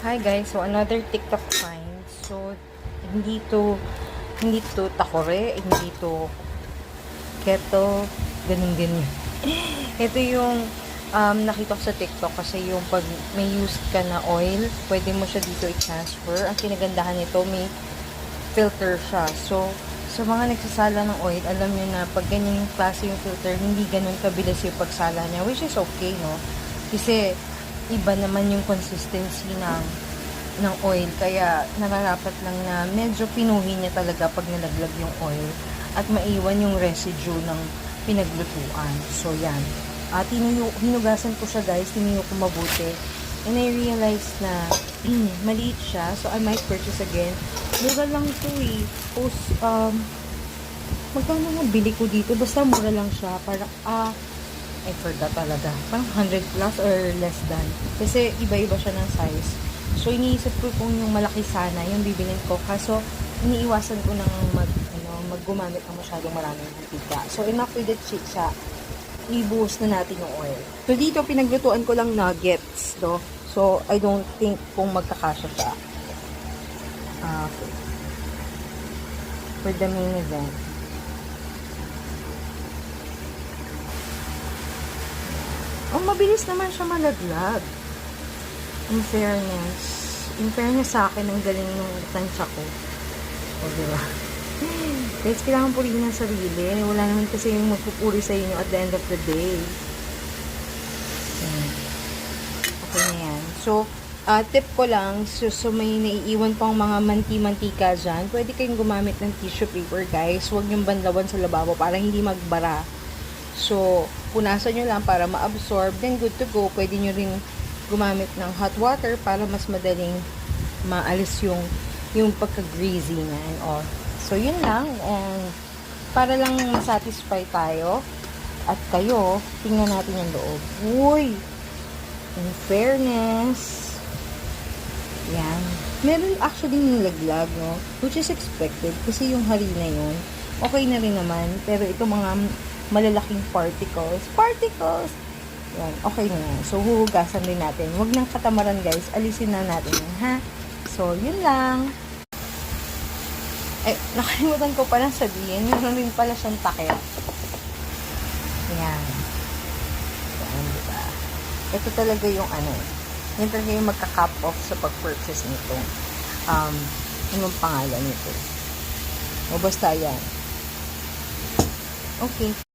Hi guys, so another TikTok find. So hindi to takore, hindi to keto, ganun. Ito yung nakita ko sa TikTok kasi yung pag may used ka na oil, pwede mo siya dito i-transfer. Ang kinagandahan nito, may filter siya. So, sa mga nagsasala ng oil, alam nyo na pag ganyan yung klase yung filter, hindi ganun kabilis yung pagsala niya, which is okay, no? Kasi, iba naman yung consistency ng oil, kaya nararapat lang na medyo pinuhin niya talaga pag nalaglag yung oil at maiwan yung residue ng pinaglutuan. So, yan. Hinugasan ko siya guys, tinuyo ko mabuti. And I realized na maliit siya, so I might purchase again. Mura lang ito eh. Magkano nga bili ko dito? Basta mura lang siya. Parang, I forgot talaga. Parang 100 plus or less than. Kasi iba-iba siya ng size. So, iniisip ko kung yung malaki sana, yung bibilin ko. Kaso, iniiwasan ko nang maggumamit ng masyadong maraming mantika. So, enough with the chicha. Ibuhos na natin yung oil. So, dito pinaglutuan ko lang nuggets, no? So, I don't think kung magkakasya siya. Okay. For the main event. Oh, mabilis naman siya malaglag. In fairness sa akin, ang galing ng tansya ko. O, diba? Guys, kailangan purihin ng sarili. Wala naman kasi yung magpupuri sa inyo at the end of the day. Okay na yan. So, tip ko lang, so may naiiwan pang mga manti-mantika dyan, pwede kayong gumamit ng tissue paper, guys. Huwag yung banlawan sa lababo para hindi magbara. So, punasan nyo lang para ma-absorb. Then, good to go. Pwede nyo rin gumamit ng hot water para mas madaling maalis yung pagka-greasy na and all. So, yun lang. And, para lang masatisfy tayo at kayo, tingnan natin yung loob. Uy! In fairness, yan. Meron actually nilaglag, no? Which is expected kasi yung harina yun, okay na rin naman. Pero ito mga malalaking particles, yan, okay na yan. So, huhugasan din natin. Huwag nang katamaran, guys. Alisin na natin yan, ha? So, yun lang. Nakalimutan ko palang sabihin. Meron rin pala siyang takip. Yan. Yan, diba? Ito talaga yung yan talaga yung magka-cap off sa pag-purchase nito. Yung pangalan nito. O basta yan. Okay.